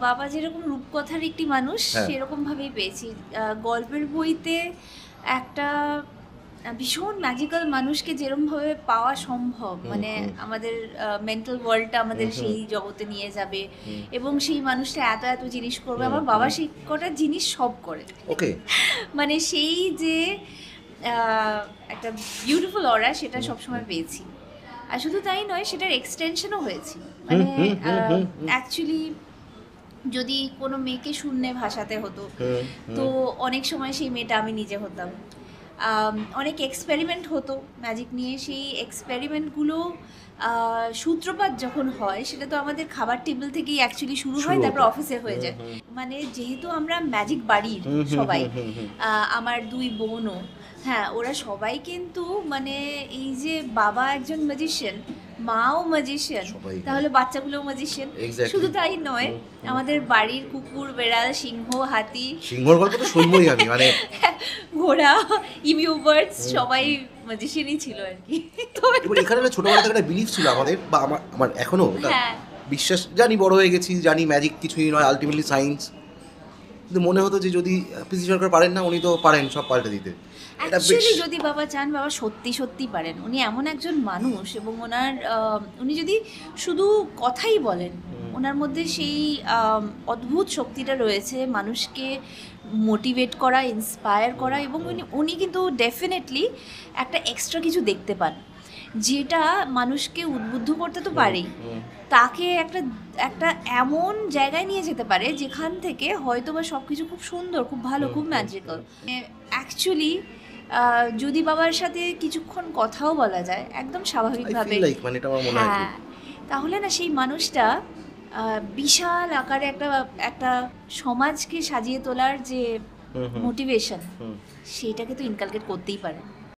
বাবা যেরকম রূপকথার একটি মানুষ সেরকম ভাবেই পেয়েছি। গল্পের বইতে একটা ভীষণ ম্যাজিক্যাল মানুষকে যেরকমভাবে পাওয়া সম্ভব, মানে আমাদের মেন্টাল ওয়ার্ল্ডটা আমাদের সেই জগতে নিয়ে যাবে এবং সেই মানুষটা এত এত জিনিস করবে। আমার বাবা সেই কটা জিনিস সব করে। ওকে। মানে সেই যে একটা বিউটিফুল অরা, সেটা সবসময় পেয়েছি। আর শুধু তাই নয়, সেটার এক্সটেনশনও হয়েছে। মানে অ্যাকচুয়ালি যদি কোনো মেয়েকে শূন্যে ভাসাতে হতো, তো অনেক সময় সেই মেয়েটা আমি নিজে হতাম। অনেক এক্সপেরিমেন্ট হতো ম্যাজিক নিয়ে। সেই এক্সপেরিমেন্টগুলো সূত্রপাত যখন হয়, সেটা তো আমাদের খাবার টেবিল থেকেই অ্যাকচুয়ালি শুরু হয়, তারপর অফিসে হয়ে যায়। মানে যেহেতু আমরা ম্যাজিক বাড়ির সবাই, আমার 2 বোনও, হ্যাঁ, ওরা সবাই কিন্তু মানে এই যে বাবা একজন ম্যাজিশিয়ান, মাও ম্যাজিশিয়ান, তাহলে বাচ্চাগুলোও ম্যাজিশিয়ান। শুধু তাই নয়, আমাদের বাড়ির কুকুর, বেড়াল, সিংহ, হাতি, সিংহর গল্প তো শুনবই আমি, মানে ঘোড়া, ইমিউ বার্ডস, সবাই ম্যাজিশিয়ানই ছিল আর কি। তো এখানে ছোটবেলা থেকে একটা বিলিফ ছিল আমাদের, বা আমার এখনো বিশ্বাস, জানি বড় হয়ে গেছি, জানি ম্যাজিক কিছুই নয়, আলটিমেটলি সায়েন্স। কিন্তু মনে হতো যে যদি পিসি সরকার পারেন না, উনি তো পারেন সব পাল্টে দিতে। অ্যাকচুয়ালি যদি বাবা চান, বাবা সত্যি সত্যি পারেন। উনি এমন একজন মানুষ, এবং উনি যদি শুধু কথাই বলেন, ওনার মধ্যে সেই অদ্ভুত শক্তিটা রয়েছে মানুষকে মোটিভেট করা, ইন্সপায়ার করা। এবং উনি কিন্তু ডেফিনেটলি একটা এক্সট্রা কিছু দেখতে পান, যেটা মানুষকে উদ্বুদ্ধ করতে তো পারেই, তাকে একটা এমন জায়গায় নিয়ে যেতে পারে যেখান থেকে হয়তো বা সব কিছু খুব সুন্দর, খুব ভালো, খুব ম্যাজিক্যাল। অ্যাকচুয়ালি যদি বাবার সাথে কিছুক্ষণ কথাও বলা যায় একদম স্বাভাবিকভাবে, হ্যাঁ, তাহলে না সেই মানুষটা বিশাল আকারে একটা সমাজকে সাজিয়ে তোলার যে মোটিভেশন, সেইটাকে তো ইনকালকেট করতেই পারে।